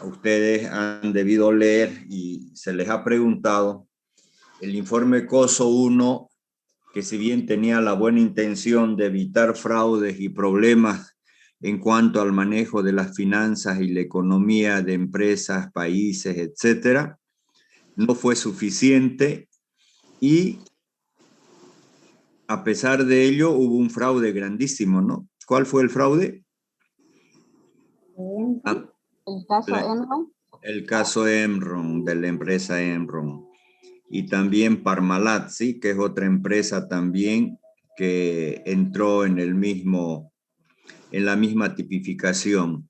ustedes han debido leer y se les ha preguntado el informe COSO 1, que si bien tenía la buena intención de evitar fraudes y problemas en cuanto al manejo de las finanzas y la economía de empresas, países, etcétera, no fue suficiente y a pesar de ello hubo un fraude grandísimo, ¿no? ¿Cuál fue el fraude? El caso Enron. El caso Enron, de la empresa Enron. Y también Parmalat, ¿sí? Que es otra empresa también que entró en la misma tipificación.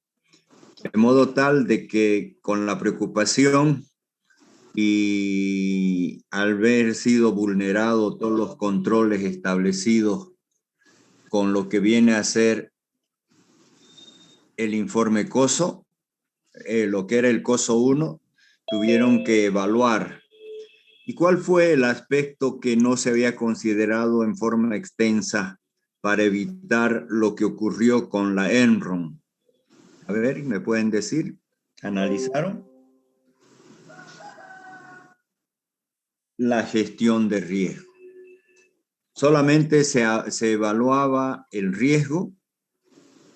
De modo tal de que con la preocupación y al haber sido vulnerado todos los controles establecidos con lo que viene a ser el informe COSO, lo que era el COSO 1, tuvieron que evaluar. ¿Y cuál fue el aspecto que no se había considerado en forma extensa para evitar lo que ocurrió con la Enron? A ver, ¿me pueden decir? ¿Analizaron? La gestión de riesgo. Solamente se evaluaba el riesgo,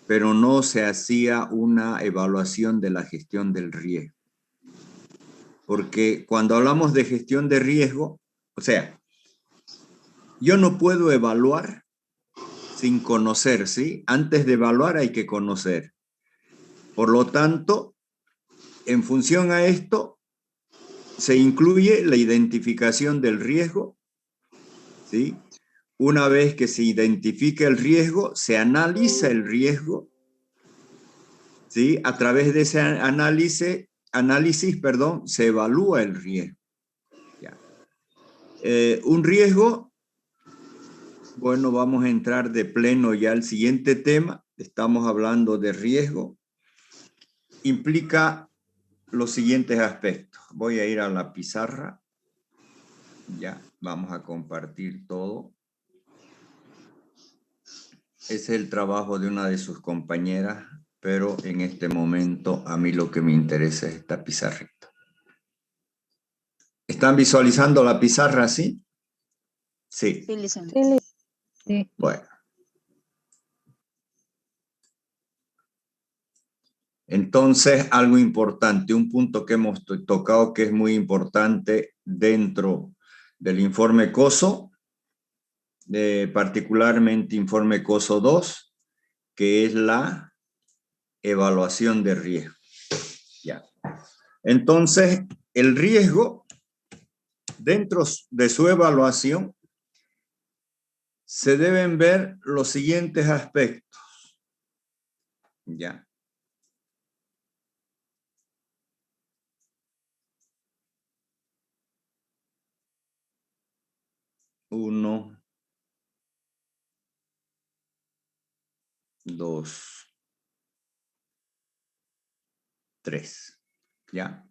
pero no se hacía una evaluación de la gestión del riesgo. Porque cuando hablamos de gestión de riesgo, o sea, yo no puedo evaluar sin conocer, ¿sí? Antes de evaluar hay que conocer. Por lo tanto, en función a esto, se incluye la identificación del riesgo, ¿sí? Una vez que se identifica el riesgo, se analiza el riesgo, ¿sí? A través de ese análisis, se evalúa el riesgo. Ya. Un riesgo, bueno, vamos a entrar de pleno ya al siguiente tema. Estamos hablando de riesgo. Implica los siguientes aspectos. Voy a ir a la pizarra. Ya, vamos a compartir todo. Es el trabajo de una de sus compañeras, pero en este momento a mí lo que me interesa es esta pizarrita. ¿Están visualizando la pizarra así? Sí. Sí. Bueno. Entonces, algo importante, un punto que hemos tocado que es muy importante dentro del informe COSO, particularmente informe COSO 2, que es la evaluación de riesgo. Ya. Entonces, el riesgo, dentro de su evaluación, se deben ver los siguientes aspectos. Ya. Uno, dos, tres. ¿Ya?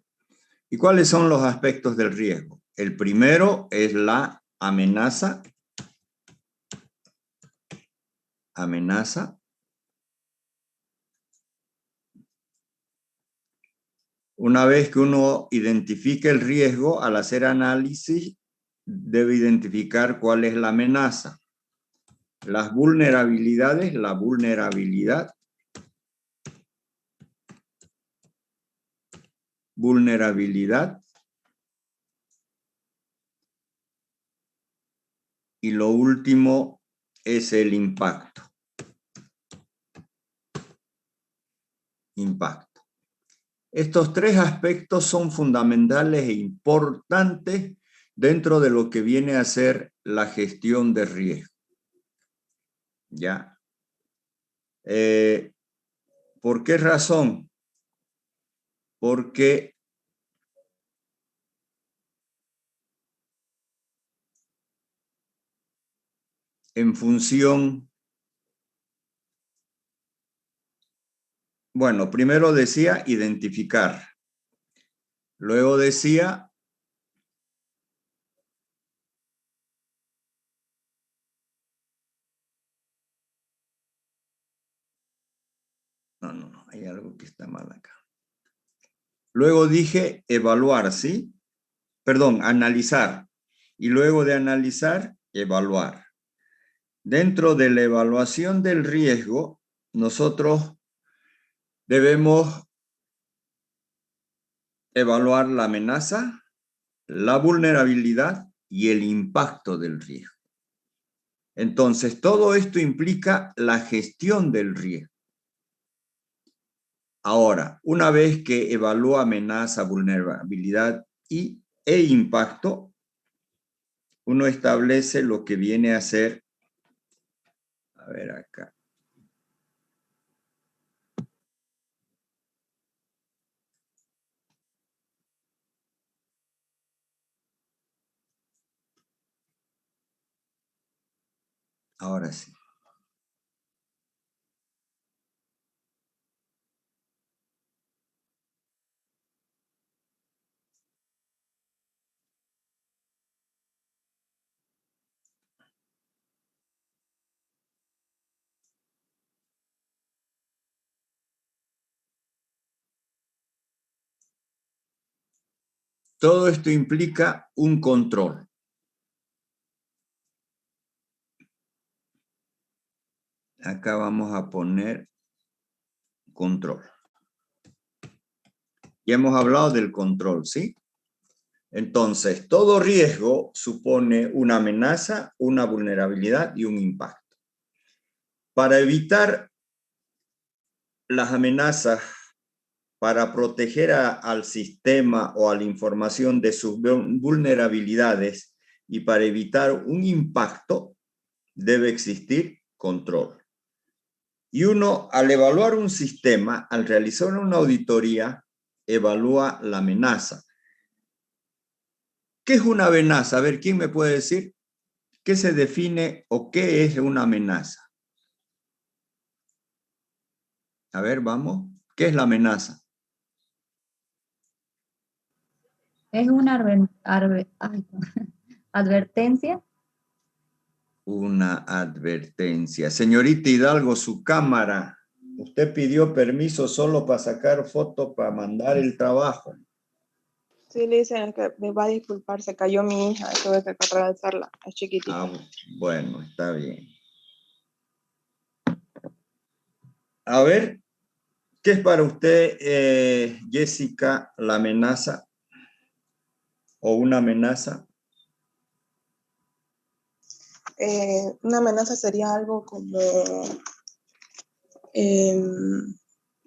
¿Y cuáles son los aspectos del riesgo? El primero es la amenaza. Amenaza. Una vez que uno identifique el riesgo, al hacer análisis, debe identificar cuál es la amenaza. Las vulnerabilidades, la vulnerabilidad. Vulnerabilidad. Y lo último es el impacto. Impacto. Estos tres aspectos son fundamentales e importantes dentro de lo que viene a ser la gestión de riesgo. ¿Ya? ¿Por qué razón? Porque en función, bueno, primero decía identificar, luego decía no, hay algo que está mal acá. Luego dije evaluar, ¿sí? Perdón, analizar. Y luego de analizar, evaluar. Dentro de la evaluación del riesgo, nosotros debemos evaluar la amenaza, la vulnerabilidad y el impacto del riesgo. Entonces, todo esto implica la gestión del riesgo. Ahora, una vez que evalúa amenaza, vulnerabilidad e impacto, uno establece lo que viene a ser, a ver acá. Ahora sí. Todo esto implica un control. Acá vamos a poner control. Ya hemos hablado del control, ¿sí? Entonces, todo riesgo supone una amenaza, una vulnerabilidad y un impacto. Para evitar las amenazas, para proteger al sistema o a la información de sus vulnerabilidades y para evitar un impacto, debe existir control. Y uno, al evaluar un sistema, al realizar una auditoría, evalúa la amenaza. ¿Qué es una amenaza? A ver, ¿quién me puede decir qué se define o qué es una amenaza? A ver, vamos. ¿Qué es la amenaza? Es una advertencia. Una advertencia. Señorita Hidalgo, su cámara. Usted pidió permiso solo para sacar fotos para mandar el trabajo. Sí, le dicen que me va a disculpar, se cayó mi hija, tuve que alzarla, es chiquitita. Bueno, está bien. A ver, ¿qué es para usted, Jessica, la amenaza o una amenaza? Una amenaza sería algo como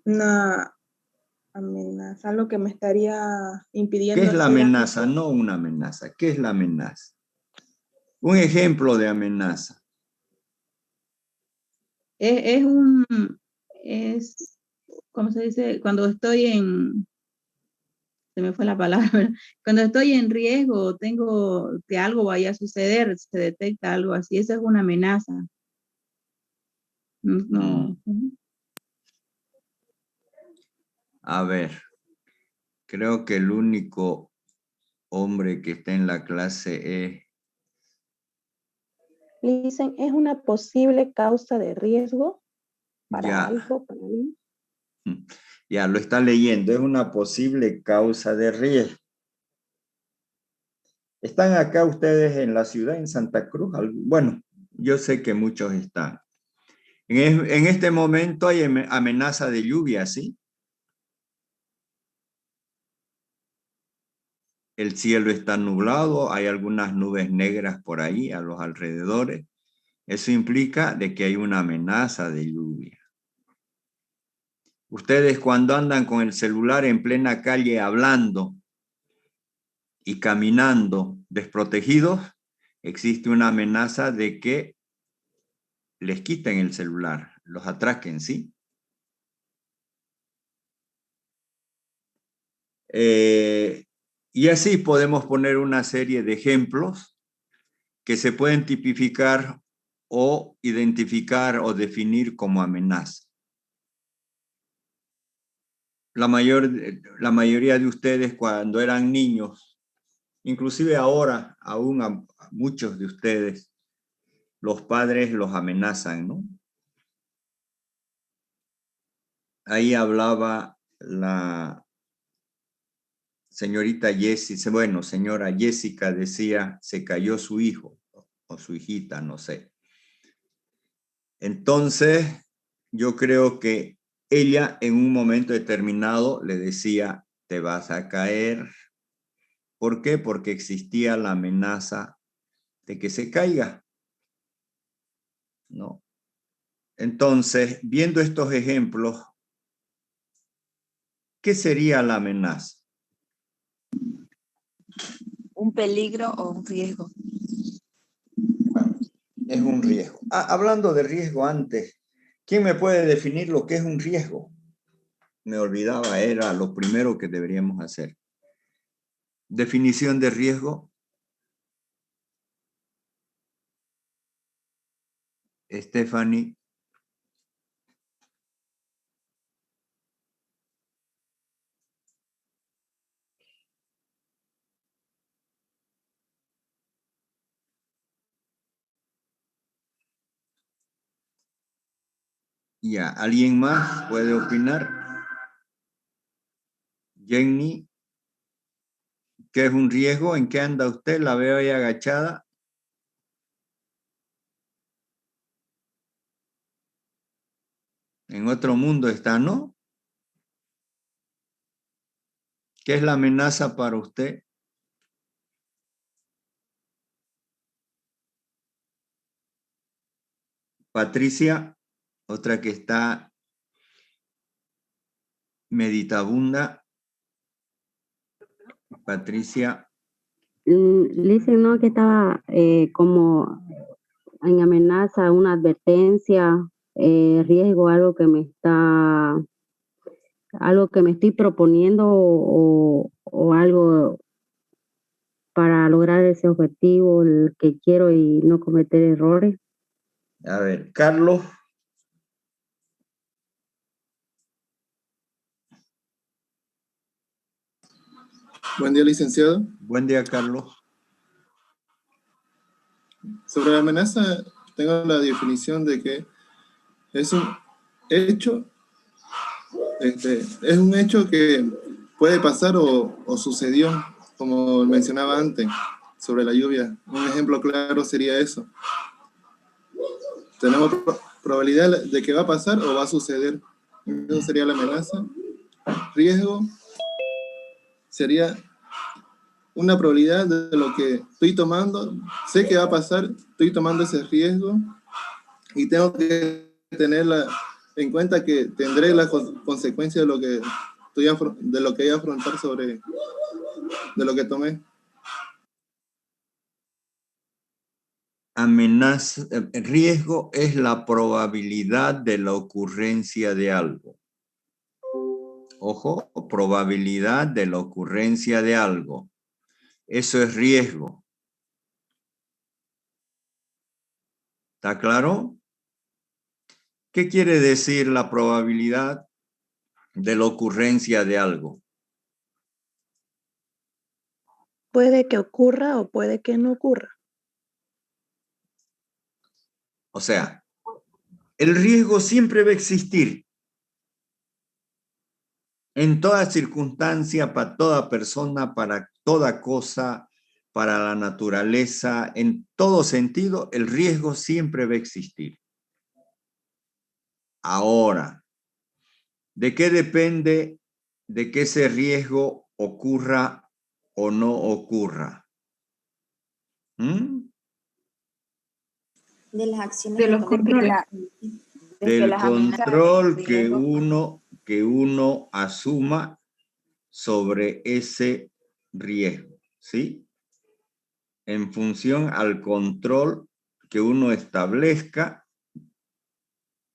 una amenaza, algo que me estaría impidiendo ¿Qué es la hacer amenaza? algo. No una amenaza. ¿Qué es la amenaza? Un ejemplo de amenaza. Es, ¿cómo se dice? Cuando estoy se me fue la palabra, cuando estoy en riesgo, tengo que algo vaya a suceder, se detecta algo así, esa es una amenaza. No. A ver, creo que el único hombre que está en la clase es... Le dicen, es una posible causa de riesgo para Ya. algo, para mí. Ya lo está leyendo, es una posible causa de riesgo. ¿Están acá ustedes en la ciudad, en Santa Cruz? Bueno, yo sé que muchos están. En este momento hay amenaza de lluvia, ¿sí? El cielo está nublado, hay algunas nubes negras por ahí a los alrededores. Eso implica de que hay una amenaza de lluvia. Ustedes cuando andan con el celular en plena calle hablando y caminando desprotegidos, existe una amenaza de que les quiten el celular, los atraquen, ¿sí? Y así podemos poner una serie de ejemplos que se pueden tipificar o identificar o definir como amenaza. La mayoría de ustedes cuando eran niños, inclusive ahora, aún a muchos de ustedes, los padres los amenazan, ¿no? Ahí hablaba la señorita Jessica, bueno, señora Jessica decía, se cayó su hijo o su hijita, no sé. Entonces, yo creo que ella en un momento determinado le decía, te vas a caer. ¿Por qué? Porque existía la amenaza de que se caiga, ¿no? Entonces, viendo estos ejemplos, ¿qué sería la amenaza? Un peligro o un riesgo. Es un riesgo. Hablando de riesgo antes, ¿quién me puede definir lo que es un riesgo? Me olvidaba, era lo primero que deberíamos hacer. Definición de riesgo. Stephanie. Ya, ¿alguien más puede opinar? Jenny, ¿qué es un riesgo? ¿En qué anda usted? La veo ahí agachada. En otro mundo está, ¿no? ¿Qué es la amenaza para usted? Patricia, otra que está meditabunda. Patricia. Dicen, ¿no? Que estaba como en amenaza, una advertencia, riesgo, algo que me estoy proponiendo o algo para lograr ese objetivo, el que quiero y no cometer errores. A ver, Carlos. Buen día, licenciado. Buen día, Carlos. Sobre la amenaza, tengo la definición de que es un hecho, es un hecho que puede pasar o sucedió, como mencionaba antes, sobre la lluvia. Un ejemplo claro sería eso. Tenemos probabilidad de que va a pasar o va a suceder. Eso sería la amenaza. Riesgo sería una probabilidad de lo que estoy tomando. Sé que va a pasar, estoy tomando ese riesgo y tengo que tenerla en cuenta que tendré las consecuencias de lo que voy a afrontar sobre de lo que tomé. Amenaza, riesgo es la probabilidad de la ocurrencia de algo. Ojo, probabilidad de la ocurrencia de algo. Eso es riesgo. ¿Está claro? ¿Qué quiere decir la probabilidad de la ocurrencia de algo? Puede que ocurra o puede que no ocurra. O sea, el riesgo siempre va a existir. En toda circunstancia, para toda persona, para toda cosa, para la naturaleza, en todo sentido, el riesgo siempre va a existir. Ahora, ¿de qué depende de que ese riesgo ocurra o no ocurra? De las acciones De los que tomen. controles. Del las amenazas, control el que riesgo. uno asuma sobre ese riesgo, ¿sí? En función al control que uno establezca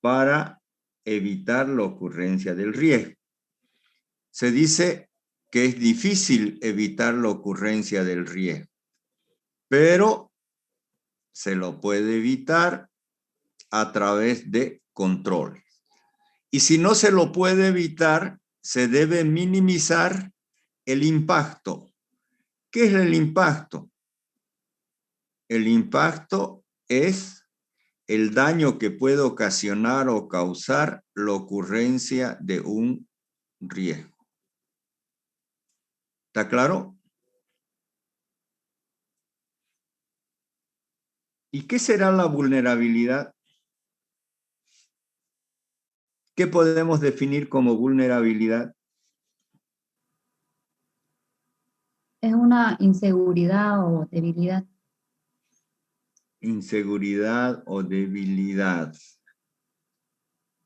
para evitar la ocurrencia del riesgo. Se dice que es difícil evitar la ocurrencia del riesgo, pero se lo puede evitar a través de controles. Y si no se lo puede evitar, se debe minimizar el impacto. ¿Qué es el impacto? El impacto es el daño que puede ocasionar o causar la ocurrencia de un riesgo. ¿Está claro? ¿Y qué será la vulnerabilidad? ¿Qué podemos definir como vulnerabilidad? Es una inseguridad o debilidad. Inseguridad o debilidad.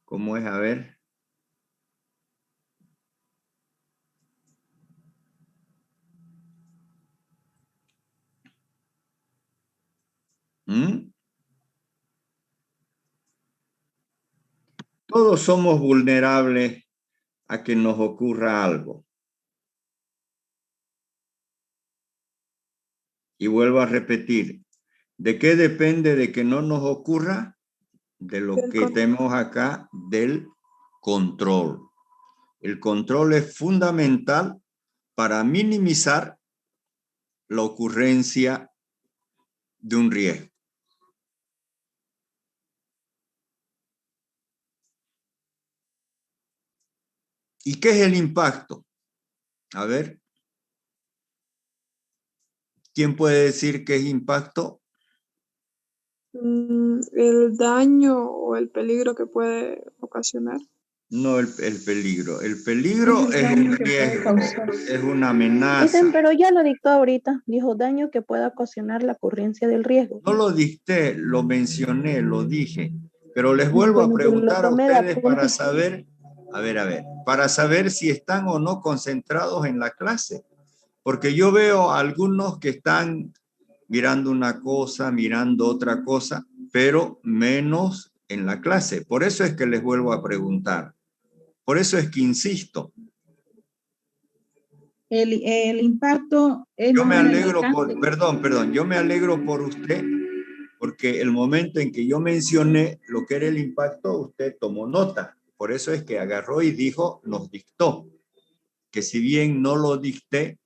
¿Cómo es? A ver. ¿Mm? Todos somos vulnerables a que nos ocurra algo. Y vuelvo a repetir, ¿de qué depende de que no nos ocurra? De lo Del que control. tenemos acá, del control. El control es fundamental para minimizar la ocurrencia de un riesgo. ¿Y qué es el impacto? A ver, ¿quién puede decir qué es impacto? El daño o el peligro que puede ocasionar. No el peligro. El peligro es Daño el que puede riesgo, causar. es una amenaza. Dicen, pero ya lo dictó ahorita. Dijo daño que pueda ocasionar la ocurrencia del riesgo. No lo dicté, lo mencioné, lo dije, pero les vuelvo a Bueno, yo lo preguntar a tomé de ustedes para apunte. saber, para saber si están o no concentrados en la clase. Porque yo veo a algunos que están mirando una cosa, mirando otra cosa, pero menos en la clase. Por eso es que les vuelvo a preguntar. Por eso es que insisto. El impacto es Yo más me o menos el alegro alcance. perdón, yo me alegro por usted, porque el momento en que yo mencioné lo que era el impacto, usted tomó nota. Por eso es que agarró y dijo, nos dictó, que si bien no lo dicté,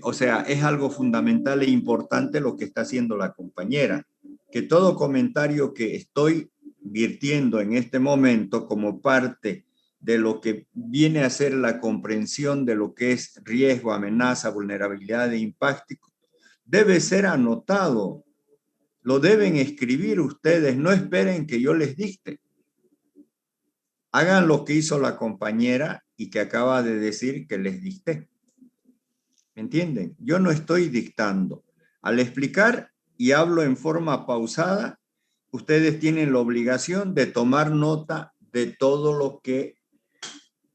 o sea, es algo fundamental e importante lo que está haciendo la compañera, que todo comentario que estoy virtiendo en este momento como parte de lo que viene a ser la comprensión de lo que es riesgo, amenaza, vulnerabilidad e impacto, debe ser anotado. Lo deben escribir ustedes, no esperen que yo les dicte. Hagan lo que hizo la compañera y que acaba de decir que les dicté. ¿Me entienden? Yo no estoy dictando. Al explicar y hablo en forma pausada, ustedes tienen la obligación de tomar nota de todo lo que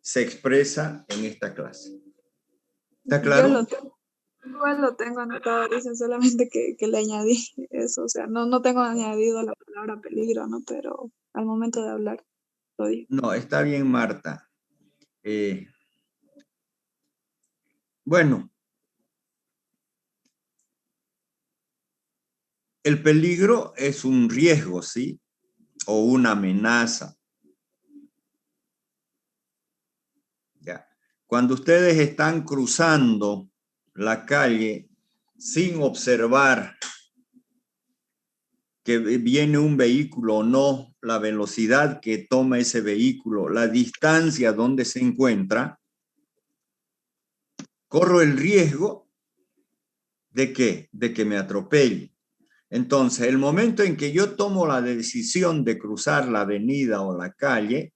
se expresa en esta clase. ¿Está claro? Igual lo tengo anotado, dicen solamente que le añadí eso, o sea, no tengo añadido la palabra peligro, ¿no? Pero al momento de hablar lo dije. No, está bien, Marta. Bueno, el peligro es un riesgo, ¿sí? O una amenaza. Ya. Cuando ustedes están cruzando la calle sin observar que viene un vehículo o no, la velocidad que toma ese vehículo, la distancia donde se encuentra, corro el riesgo ¿de qué? De que me atropelle. Entonces, el momento en que yo tomo la decisión de cruzar la avenida o la calle,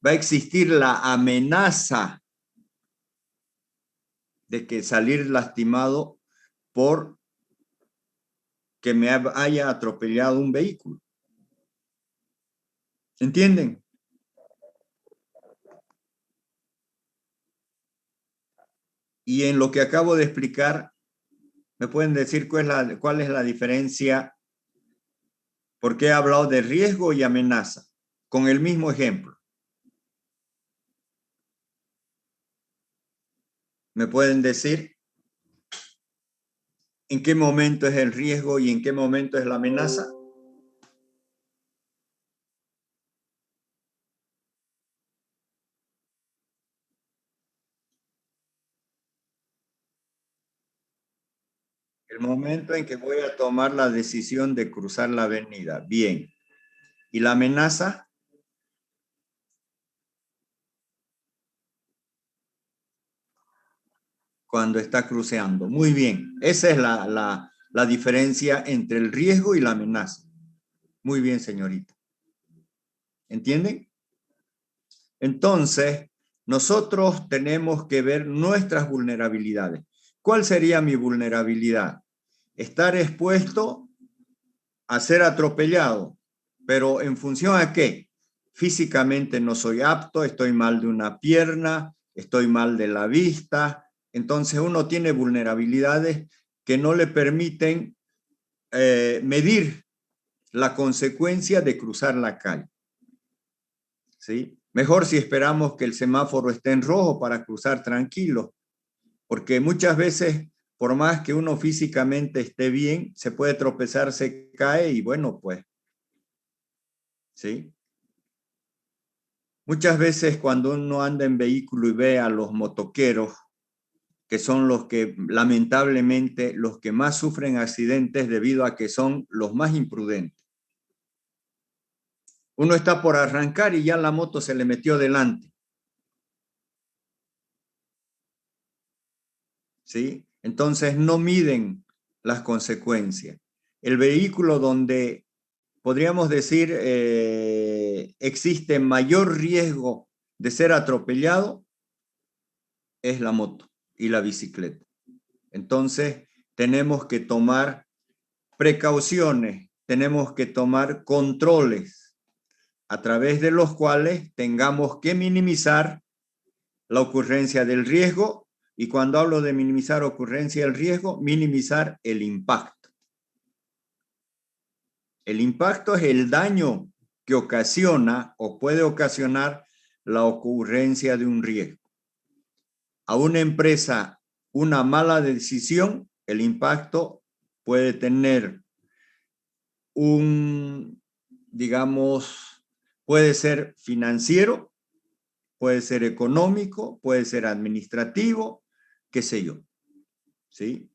va a existir la amenaza de que salir lastimado por que me haya atropellado un vehículo. ¿Entienden? Y en lo que acabo de explicar, ¿me pueden decir cuál es la diferencia? Porque he hablado de riesgo y amenaza, con el mismo ejemplo. ¿Me pueden decir en qué momento es el riesgo y en qué momento es la amenaza? El momento en que voy a tomar la decisión de cruzar la avenida. Bien. ¿Y la amenaza? cuando está cruceando. Muy bien. Esa es la diferencia entre el riesgo y la amenaza. Muy bien, señorita. ¿Entienden? Entonces, nosotros tenemos que ver nuestras vulnerabilidades. ¿Cuál sería mi vulnerabilidad? Estar expuesto a ser atropellado. ¿Pero en función a qué? Físicamente no soy apto, estoy mal de una pierna, estoy mal de la vista. Entonces uno tiene vulnerabilidades que no le permiten medir la consecuencia de cruzar la calle. ¿Sí? Mejor si esperamos que el semáforo esté en rojo para cruzar tranquilo, porque muchas veces, por más que uno físicamente esté bien, se puede tropezar, se cae y bueno, pues, ¿sí? Muchas veces cuando uno anda en vehículo y ve a los motoqueros, que son los que lamentablemente los que más sufren accidentes debido a que son los más imprudentes. Uno está por arrancar y ya la moto se le metió delante. ¿Sí? Entonces no miden las consecuencias. El vehículo donde podríamos decir existe mayor riesgo de ser atropellado es la moto y la bicicleta. Entonces tenemos que tomar precauciones, tenemos que tomar controles a través de los cuales tengamos que minimizar la ocurrencia del riesgo, y cuando hablo de minimizar ocurrencia del riesgo, minimizar el impacto. El impacto es el daño que ocasiona o puede ocasionar la ocurrencia de un riesgo. A una empresa, una mala decisión, el impacto puede tener digamos, puede ser financiero, puede ser económico, puede ser administrativo, qué sé yo, ¿sí?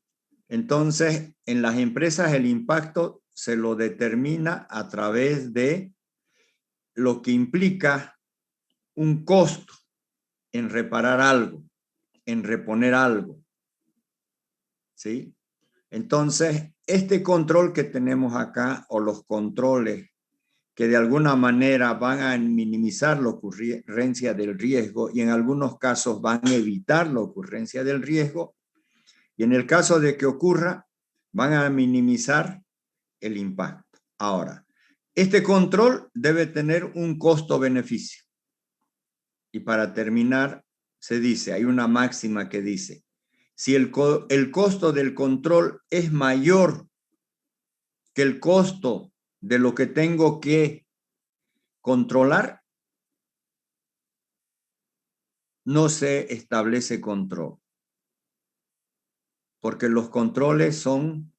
Entonces, en las empresas el impacto se lo determina a través de lo que implica un costo en reparar algo, en reponer algo, ¿sí? Entonces, este control que tenemos acá, o los controles que de alguna manera van a minimizar la ocurrencia del riesgo y en algunos casos van a evitar la ocurrencia del riesgo, y en el caso de que ocurra, van a minimizar el impacto. Ahora, este control debe tener un costo-beneficio. Y para terminar, se dice, hay una máxima que dice, si el costo del control es mayor que el costo de lo que tengo que controlar, no se establece control. Porque los controles son,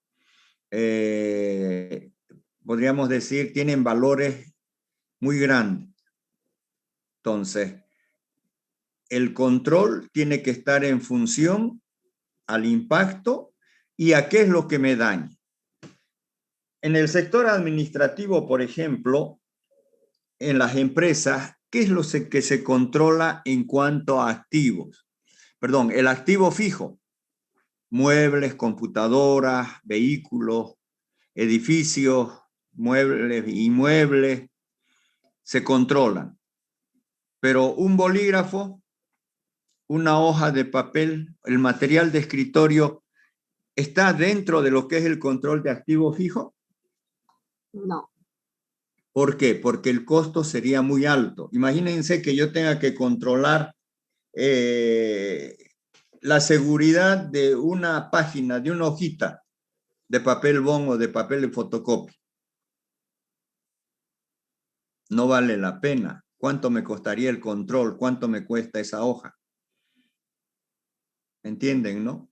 podríamos decir, tienen valores muy grandes. Entonces, el control tiene que estar en función al impacto y a qué es lo que me daña. En el sector administrativo, por ejemplo, en las empresas, ¿qué es lo que se controla en cuanto a activos? Perdón, el activo fijo, muebles, computadoras, vehículos, edificios, muebles, inmuebles, se controlan. Pero un bolígrafo, una hoja de papel, el material de escritorio, ¿está dentro de lo que es el control de activo fijo? No. ¿Por qué? Porque el costo sería muy alto. Imagínense que yo tenga que controlar la seguridad de una página, de una hojita de papel bond o de papel de fotocopia. No vale la pena. ¿Cuánto me costaría el control? ¿Cuánto me cuesta esa hoja? ¿Entienden, no?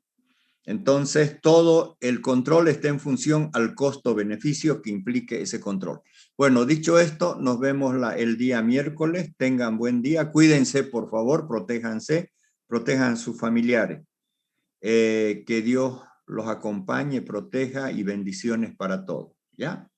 Entonces, todo el control está en función al costo-beneficio que implique ese control. Bueno, dicho esto, nos vemos el día miércoles. Tengan buen día. Cuídense, por favor, protéjanse, protejan a sus familiares. Que Dios los acompañe, proteja y bendiciones para todos. ¿Ya?